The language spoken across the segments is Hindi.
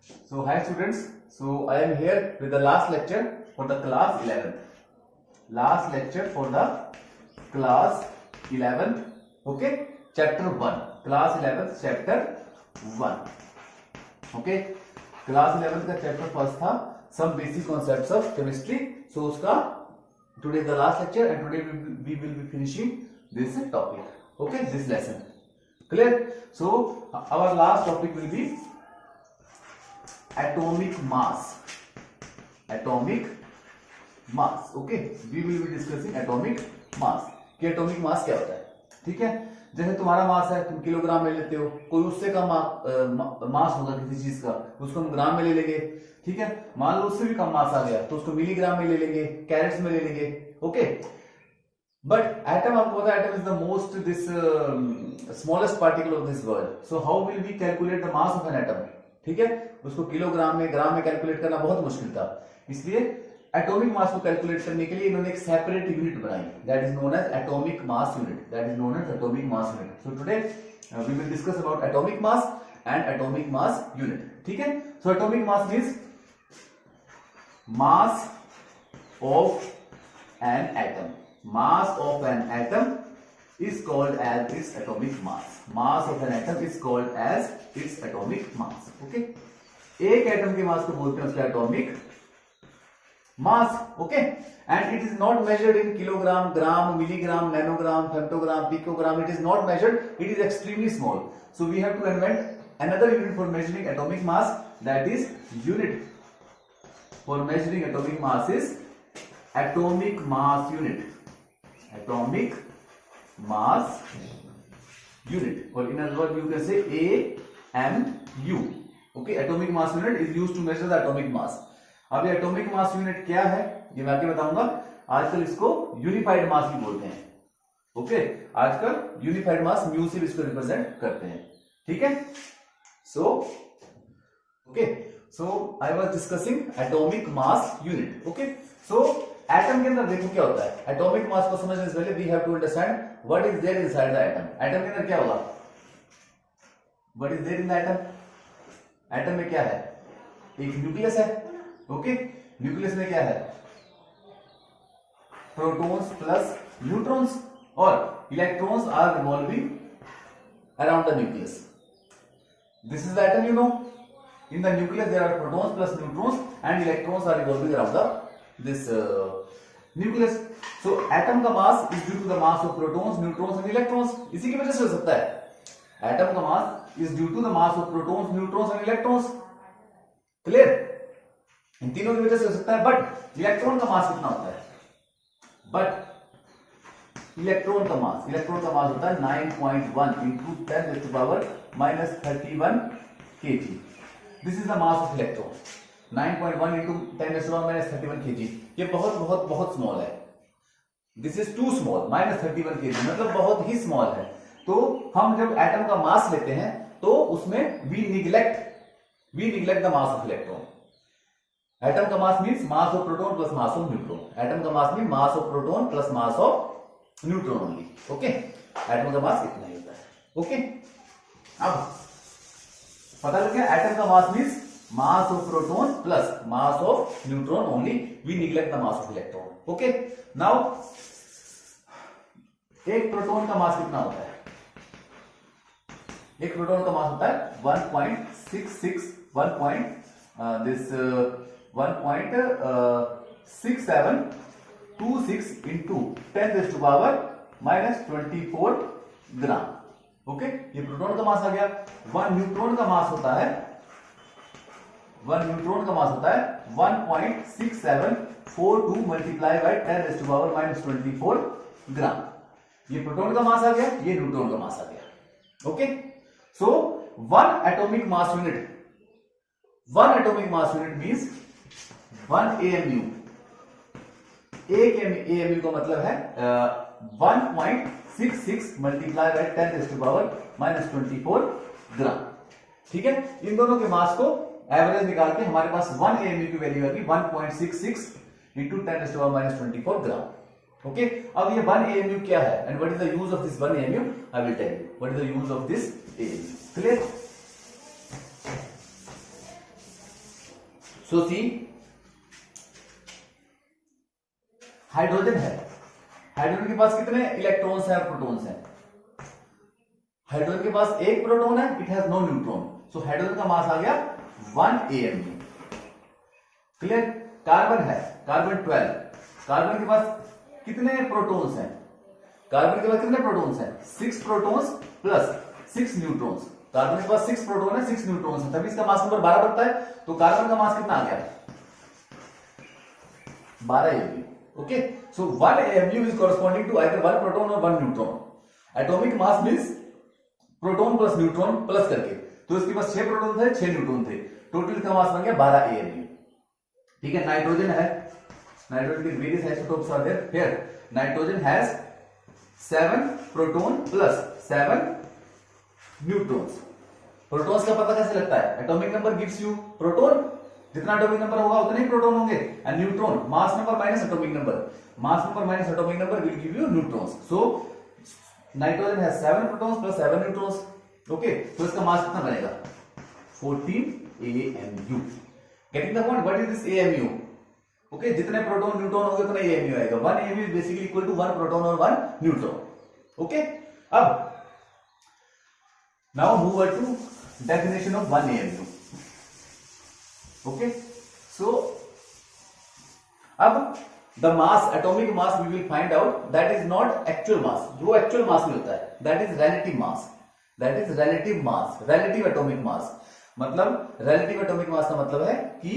So hi students, so I am here with the last lecture for the class 11th. Last lecture for the class 11th, okay, chapter 1, class 11th chapter 1, okay. class 11th का chapter first था some basic concepts of chemistry. So उसका today is the last lecture and today we will be finishing this topic, okay, this lesson. Clear? So our last topic will be atomic mass. Atomic mass, okay, we will be discussing atomic mass कि एटॉमिक मास क्या होता है. ठीक है, जैसे तुम्हारा मास है, तुम किलोग्राम में लेते हो, कोई उससे कम मास होगा किसी चीज का, उसको हम ग्राम में ले लेंगे. ठीक है, मान लो उससे भी कम मास आ गया तो उसको मिलीग्राम में ले लेंगे, कैरेट्स में ले लेंगे, ओके. बट एटम, आपको पता है atom is the most this smallest particle of this world. So how will we calculate the mass of an atom. ठीक है, उसको किलोग्राम में, ग्राम में कैलकुलेट करना बहुत मुश्किल था. इसलिए एटॉमिक मास को कैलकुलेट करने के लिए इन्होंने एक सेपरेट यूनिट बनाई, that is known as atomic mass unit. That is known as atomic mass unit. So today we will discuss about atomic mass and atomic mass unit. ठीक है, so atomic mass means mass of an atom. Mass of an atom is called as its atomic mass. Mass of an atom is called as its atomic mass. Okay? एक एटम के मास को बोलते हैं उसका atomic mass. Okay, and it is not measured in kilogram, gram, milligram, nanogram, femtogram, picogram. It is not measured, it is extremely small. So we have to invent another unit for measuring atomic mass, that is unit for measuring atomic mass is atomic mass unit. Atomic mass unit, or in other words you can say AMU. Okay, atomic mass unit is used to measure the atomic mass. अब ये atomic mass unit क्या है ये मैं आपको बताऊंगा. आजकल इसको यूनिफाइड मास भी बोलते हैं. ओके, आजकल यूनिफाइड मास म्यू से इसको रिप्रेजेंट करते हैं. ठीक है, so okay, so I was discussing atomic mass unit. Okay, so atom के अंदर देखो क्या होता है. एटॉमिक मास को समझने से पहले we have to understand what is there inside the atom. Atom के अंदर क्या होगा, what is there in the atom. Atom में क्या है, एक न्यूक्लियस है. ओके, न्यूक्लियस में क्या है, प्रोटॉन्स प्लस न्यूट्रॉन्स, और electrons are revolving around the nucleus. This is the atom, you know. In the nucleus there are protons plus neutrons and electrons are revolving around the this nucleus. So atom का mass is due to the mass of protons, neutrons and electrons. इसी की वजह से हो सकता है. atom का mass is due to the mass of protons, neutrons and electrons. Clear? इन तीनों की वजह से हो सकता है. बट इलेक्ट्रॉन का मास कितना होता है, बट इलेक्ट्रॉन का मास होता है 9.1 into 10 raised to power minus 31 kg. This is the mass of electron. 9.1 into 10 raised to power minus 31 kg. ये बहुत बहुत बहुत स्मॉल है. This is too small. minus 31 kg मतलब बहुत ही स्मॉल है. तो हम जब एटम का मास लेते हैं तो उसमें we neglect the mass of electron. Atom का mass means mass of proton plus mass of neutron. Atom का mass mean mass of proton plus mass of neutron only. Okay, atom का मास इतना ही होता है. ओके, अब पता लग गया एटम का mass means mass of proton plus mass of neutron only. We neglect the mass of electron. Okay, now एक प्रोटॉन का मास कितना होता है. एक प्रोटॉन का मास होता है 1.6726 into 10 raised to power minus 24 gram. Okay, ये प्रोटॉन का मास आ गया. वन न्यूट्रॉन का मास होता है 1.6742 multiply by 10 raised to power minus 24 ग्राम. ये प्रोटॉन का मास आ गया, ये न्यूट्रॉन का मास आ गया. Okay, so one atomic mass unit means 1 AMU. एक AMU का मतलब है 1.66 multiply by 10 raised to power minus 24 ग्राम. ठीक है, इन दोनों के मास को एवरेज निकाल के हमारे पास 1 AMU की वैल्यू आएगी 1.66 into 10 raised to power minus 24 gram. Okay, अब ये 1 AMU क्या है and what is the use of this 1 AMU. I will tell you what is the use of this AMU. Clear? So see, hydrogen है, हाइड्रोजन के पास कितने इलेक्ट्रॉन्स हैं और प्रोटॉन्स हैं? हाइड्रोजन के पास एक प्रोटॉन है, it has no neutron, so hydrogen का मास आ गया 1 AMU। क्लियर? कार्बन है, कार्बन 12, कार्बन के पास कितने प्रोटॉन्स हैं? कार्बन के पास कितने प्रोटॉन्स हैं? 6 प्रोटॉन्स प्लस 6 न्यूट्रॉन्स। कार्बन के पास 6 प्रोटॉन है, 6 न्यूट्रॉन्स है, तभी इसका मास नंबर 12 बनता है। तो कार्बन का मास कितना आ गया? 12 AMU। Okay, so 1 AMU is corresponding to either 1 proton और 1 neutron. Atomic mass means proton plus neutron plus करके, तो इसके पास 6 प्रोटॉन थे, 6 न्यूट्रॉन थे, टोटल इसका मास बन गया 12 AMU। ठीक है, नाइट्रोजन है, नाइट्रोजन के various isotopes are there. Here nitrogen has 7 proton plus 7 neutrons. Protons का पता कैसे लगता है? Atomic number gives you proton, जितना एटॉमिक नंबर होगा उतने ही प्रोटॉन होंगे, and neutron mass number minus atomic number, mass number minus atomic number will give you neutrons. So nitrogen has 7 protons plus 7 neutrons. Okay, तो इसका मास कितना बनेगा? 14 AMU। Getting the point? What is this AMU? Okay, जितने प्रोटॉन न्यूट्रॉन होंगे उतना AMU आएगा। 1 AMU is basically equal to 1 proton और 1 न्यूट्रॉन। ओके, अब now move on to definition of 1 AMU. Okay, so अब the mass, atomic mass we will find out that is not actual mass, जो actual mass में होता है that is relative mass, that is relative mass, relative atomic mass। मतलब relative atomic mass का मतलब है कि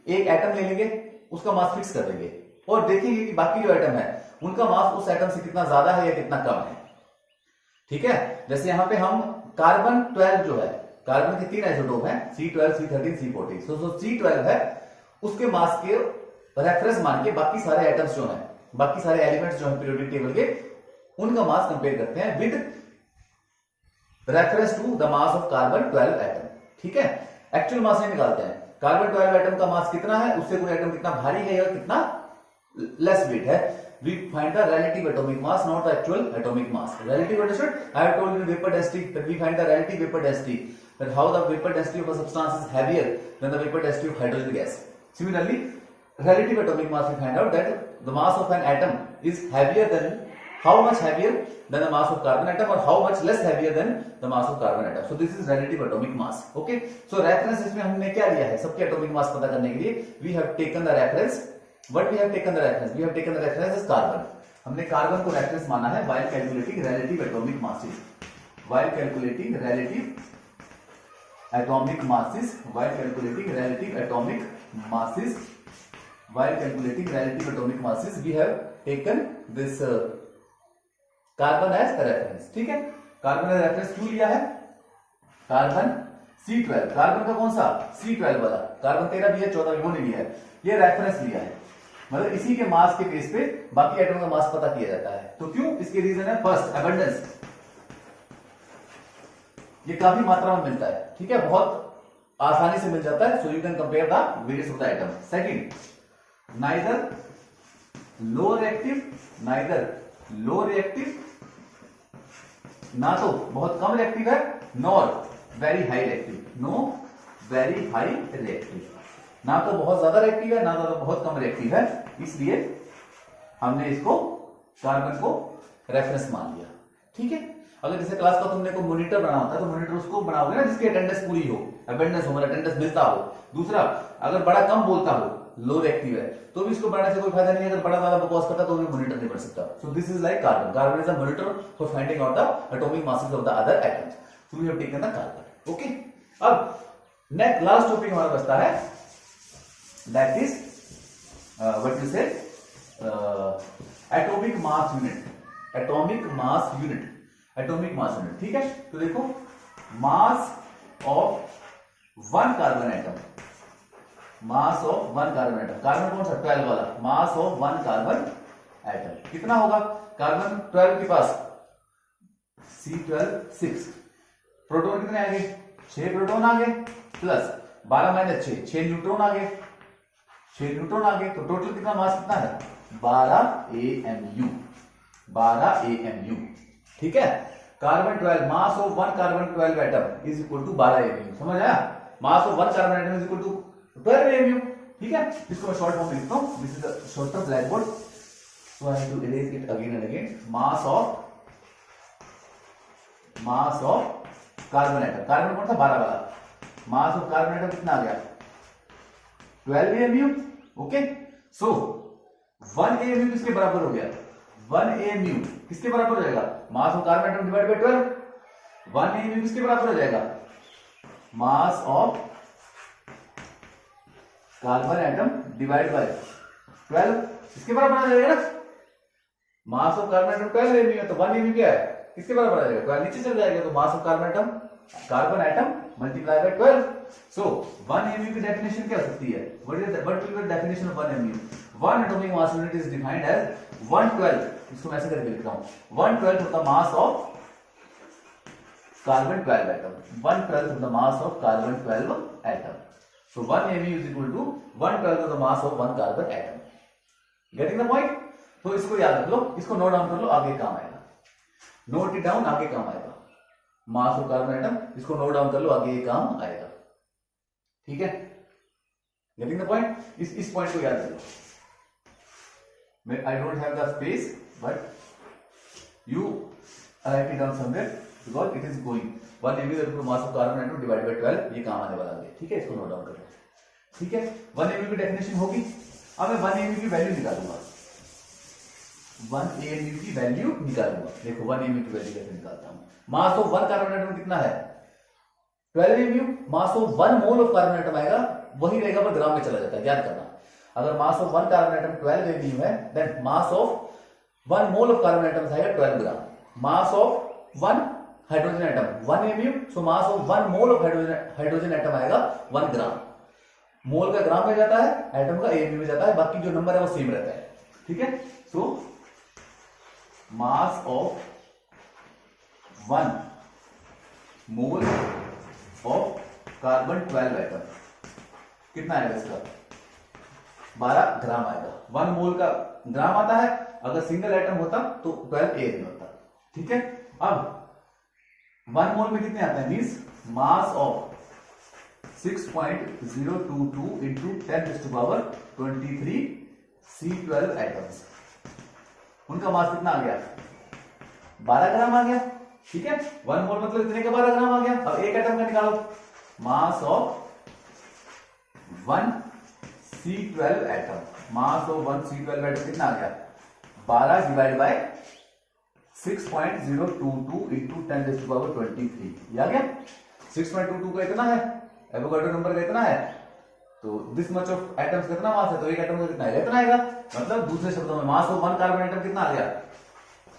एक एटम ले लेंगे, उसका मास फिक्स कर देंगे और देखेंगे कि बाकी जो एटम है उनका मास उस एटम से कितना ज्यादा है या कितना कम है। ठीक है, जैसे यहां पे हम कार्बन 12 जो है, कार्बन के 3 आइसोटोप हैं, C12, C13, C14। सो C12 है, उसके मास के रेफरेंस मान के बाकी सारे एटम्स जो हैं, बाकी सारे एलिमेंट्स जो हैं पीरियोडिक टेबल के, उनका मास कंपेयर करते हैं with reference to the mass of carbon 12 atom. ठीक है, एक्चुअल मास नहीं निकालते हैं, कार्बन 12 एटम का मास कितना है, उससे कोई एटम कितना भारी है या कितना लेस वेट है। We find the relative atomic mass, not the actual atomic mass. Relative understood? I have told you in vapor density that we find the relative vapor density, that how the vapor density of a substance is heavier than the vapor density of hydrogen gas. Similarly, relative atomic mass, we find out that the mass of an atom is heavier than, how much heavier than the mass of carbon atom, or how much less heavier than the mass of carbon atom. So this is relative atomic mass. Okay, so reference इसमें हमने क्या लिया है? सबके atomic mass पता करने के लिए we have taken the reference. What we have taken the reference? We have taken the reference as carbon. हमने कार्बन को रेफरेंस माना है while calculating relative atomic masses. While calculating relative atomic masses, while calculating relative atomic masses, while calculating relative atomic masses, we have taken this carbon as reference. ठीक है, कार्बन का रेफरेंस क्यों लिया है? कार्बन C12, कार्बन का कौन सा? C12 वाला, कार्बन 13 भी है, 14 भी, वो नहीं लिया है, ये रेफरेंस लिया है। मतलब इसी के मास के बेस पे बाकी एटम का मास पता किया जाता है। तो क्यों? इसके रीजन है फर्स्ट, अबंडेंस, ये काफी मात्रा में मिलता है। ठीक है, बहुत आसानी से मिल जाता है, so you can compare the various of the item. Second, neither low reactive, neither low reactive, ना तो बहुत कम रिएक्टिव है, nor very high reactive, know very high reactive, ना तो बहुत ज्यादा रिएक्टिव है, ना तो बहुत कम रिएक्टिव है, इसलिए हमने इसको कार्बन को रेफरेंस मान लिया। ठीक है, अगर जैसे क्लास का तुमने को मॉनिटर बनाना होता है तो मॉनिटर उसको बनाओगे ना जिसकी अटेंडेंस पूरी हो, अटेंडेंस हो, मतलब अटेंडेंस मिलता हो। दूसरा, अगर बड़ा कम बोलता हो, लो रिएक्टिव है, तो भी इसको बनाने से कोई फायदा नहीं है। अगर बड़ा ज्यादा बकवास करता तो भी मॉनिटर नहीं बन सकता। So this is like carbon, carbon is a monitor for finding out the atomic masses of the other atoms. So we have taken the carbon. Okay, अब नेक्स्ट लास्ट टॉपिक हमारा बचता है, that is what you say atomic mass unit, atomic mass unit, atomic mass unit। ठीक है, तो देखो mass of one carbon atom, mass of one carbon atom, carbon कौन सा? 12 वाला, mass of one carbon atom कितना होगा? कार्बन 12 के पास C12 6, प्रोटॉन कितने आ गए? 6 प्रोटॉन आ गए, प्लस 12 माइनस 6 न्यूट्रॉन आ गए, 6 न्यूट्रॉन आ गए, तो टोटल कितना मास कितना है? 12 AMU, 12 AMU। ठीक है, carbon 12, mass of one carbon 12 atom is equal to 12 AMU। समझ आया? Mass of one carbon atom is equal to 12 AMU। ठीक है, इसको मैं शॉर्ट फॉर्म में लिखता हूं. This is the shorter blackboard, so I have to erase it again and again. Mass of carbon atom. Carbon कौन था? 12 वाला. मास ऑफ कार्बन एटम कितना आ गया? 12 AMU. ओके, सो 1 AMU किसके बराबर हो गया? 1 AMU किसके बराबर हो जाएगा? मास of carbon atom divide by 12. 1 AMU किसके बराबर हो जाएगा? मास of carbon atom divide by 12. किसके बराबर आ जाएगा ना? मास ऑफ कार्बन एटम 12 AMU है, तो 1 AMU क्या है? किसके बराबर आ जाएगा? 12 नीचे चल जाएगा, तो mass of carbon atom multiply by 12. सो 1 AMU की डेफिनेशन क्या हो सकती है? What will be the definition of 1 AMU? 1 atomic mass unit is defined as 1/12. इसको मैं ऐसे करके लिखता हूं, 1/12 of the mass of carbon 12 atom. 1/12 of the mass of carbon 12 atom. So 1 AMU is equal to 1/12 of the mass of 1 carbon atom. Getting the point? तो इसको याद रख लो, इसको नोट डाउन कर लो, आगे काम आएगा. नोट इट डाउन, आगे काम आएगा. मास ऑफ कार्बन एटम, इसको नोट डाउन कर लो, आगे ये काम आएगा. ठीक है, गेटिंग द पॉइंट? इस पॉइंट को याद रखो. मैं I don't have the space, but you write it down somewhere because it is going. 1 AMU equal to mass of carbon atom divide by 12, ये काम आने वाला है. ठीक है, इसको नोट डाउन कर लो. ठीक है, 1 AMU की डेफिनेशन होगी. अब मैं 1 AMU की वैल्यू निकालूंगा. 1 AMU की वैल्यू निकालूंगा. देखो 1 AMU की वैल्यू कैसे निकालता हूं. मास ऑफ 1 कार्बन एटम कितना है? 12 AMU. Mass of 1 mole of carbon atom आएगा, वही रहेगा पर ग्राम में चला जाता है, याद करना. अगर mass of 1 carbon atom 12 AMU है, then mass of 1 mole of carbon atom आएगा 12 gram. Mass of 1 hydrogen atom 1 AMU, so mass of 1 mole of hydrogen atom आएगा 1 ग्राम. मोल का ग्राम में जाता है, एटम का AMU में जाता है, बाकी जो नंबर है वो सेम रहता है. ठीक है, so mass of 1 mole of carbon 12 atom कितना आएगा? इसका 12 ग्राम आएगा. 1 मोल का ग्राम आता है, अगर सिंगल एटम होता तो 12 AMU होता. ठीक है, अब 1 मोल में कितने आते हैं? Means mass of 6.022 into 10 to the power 23 C12 atoms. उनका मास कितना आ गया? 12 ग्राम आ गया. ठीक है, 1 मोल मतलब इतने का 12 ग्राम आ गया. अब एक एटम का निकालो. मास of 1 C12 atom. Mass of 1 C12 atom कितना आ गया? 12 divide by 6.022 into 10 to the power 23. ये आ गया. 6.22 का इतना है, एवोगाड्रो नंबर का इतना है, तो दिस मच ऑफ एटम्स कितना मास है, तो एक एटम का कितना आएगा? इतना आएगा. मतलब दूसरे शब्दों में मास ऑफ 1 कार्बन एटम कितना आ गया?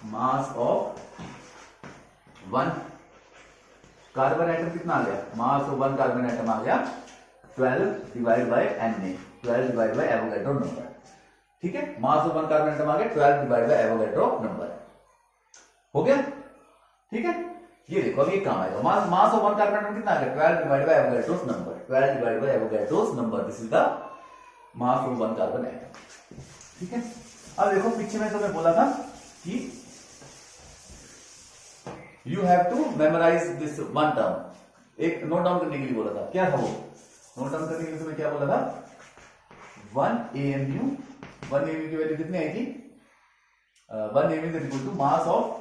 मास ऑफ 1 कार्बन एटम कितना आ गया? मास ऑफ 1 कार्बन एटम आ गया 12 divide by Na, 12 divide by Avogadro number. ठीक है, मास ऑफ 1 कार्बन एटम आ गया 12 डिवाइड बाय एवोगाड्रो नंबर. हो गया. ठीक है, ये देखो अब ये काम आएगा. मास ऑफ 1 कार्बन एटम कितना आ गया? 12 divide by Avogadro's number. 12 divide by Avogadro's number, this is the mass of 1 carbon atom. ठीक है, अब देखो पीछे में तो मैं बोला था कि you have to memorise this one term. एक नोट डाउन करने के लिए बोला था. क्या था वो नोट डाउन करने के लिए? मैं क्या बोला था? 1 AMU. 1 AMU की वैल्यू कितनी आई थी? 1 AMU is equal to mass of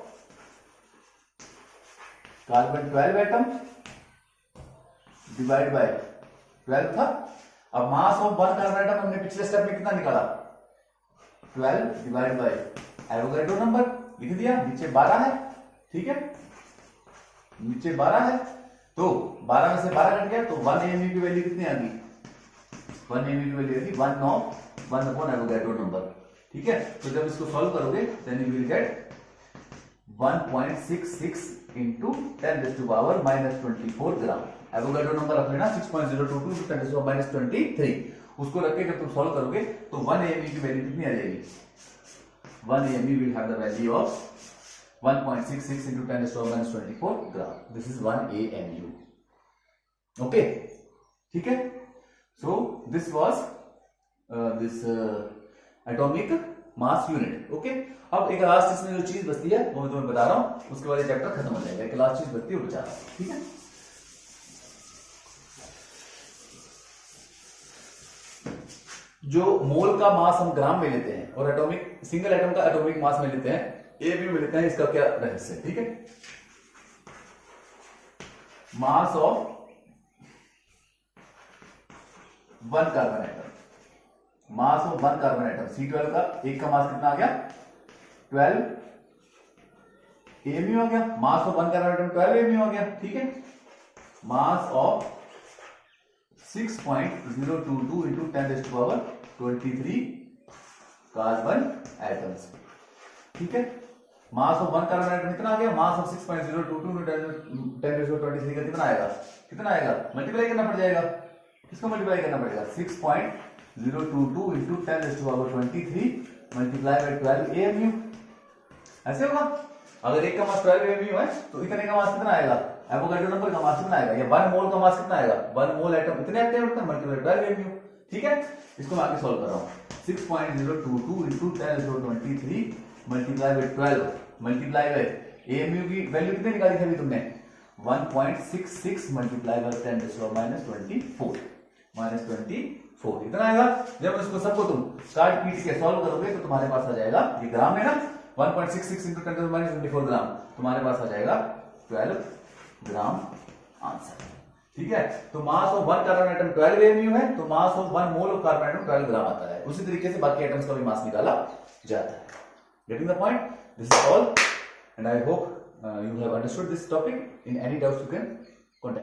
carbon 12 atom divide by 12 था. अब मास ऑफ 1 कार्बन एटम हमने पिछले स्टेप में कितना निकाला? 12 डिवाइड बाय एवोगाड्रो नंबर. लिख दिया. नीचे 12 है. ठीक है, नीचे 12 है, तो 12 में से 12 कट गया, तो 1 AMU की वैल्यू कितनी आ गई? 1 AMU की वैल्यू आती 1 अपॉन एवोगाड्रो नंबर. ठीक है, तो जब इसको सॉल्व करोगे then you will get 1.66 into 10 to the power -24 gram. Avogadro number रख लेना 6.022 into 10 to the power -23. उसको रख के जब तुम सॉल्व करोगे तो 1 AMU की वैल्यू कितनी आ जाएगी? 1 AMU will have the value of 1.66 into 10 to the power -24 gram. This is 1 AMU. Okay, ठीक है. So this was this atomic mass unit. Okay, अब एक लास्ट इसमें जो चीज बचती है वो मैं तुम्हें बता रहा हूं, उसके बाद ये चैप्टर खत्म हो जाएगा. एक लास्ट चीज बचती है वो बचा रहा हूं. ठीक है, जो मोल का मास हम ग्राम में लेते हैं और एटॉमिक सिंगल एटम का एटॉमिक मास में लेते हैं, एबीयू में लेते हैं, इसका क्या रहस्य है? ठीक है, mass of one carbon atom, mass of one carbon atom C12 का एक का मास कितना आ गया? 12 एमयू आ गया। Mass of one carbon atom 12 MU आ गया। ठीक है, mass of 6.022 into 10⁻23 carbon atoms. ठीक है, mass of one carbon atom कितना आ गया? मास ऑफ 6.022 into 10⁻23 का कितना आएगा? कितना आएगा? मल्टीप्लाई करना पड़ जाएगा। किसको मल्टीप्लाई करना पड़ेगा? 6.022 into 10⁻23 मल्टीप्लाई बाय 12 एमयू। ऐसे होगा। अगर एक का मास 12 एमयू है तो इतने का मास कितना आएगा? एवोगाड्रो नंबर का मास कितना आएगा? या 1 मोल का मास कितना आएगा? 1 मोल एटम इतने एटम मल्टीप्लाई 12 एमयू। ठीक है, इसको मैं आगे सॉल्व कर रहा हूं। 6.022 into 10⁻23 multiply by 12 multiply by MU की वैल्यू कितनी निकाली थी अभी तुमने? 1.66 मल्टीप्लाई बाय 10⁻24 इतना आएगा। जब इसको सबको तुम काट पीट के सॉल्व करोगे तो तुम्हारे पास आ जाएगा, ये ग्राम है ना, 1.66 into 10⁻24 ग्राम, तुम्हारे पास आ जाएगा 12 ग्राम आंसर। ठीक है, तो mass of one carbon atom 12 MU है, तो mass of 1 mole of carbon atom 12 ग्राम आता है। उसी तरीके से बाकी एटम्स का भी मास निकाला जाता है। Getting the point? This is all and I hope you have understood this topic. In any doubts you can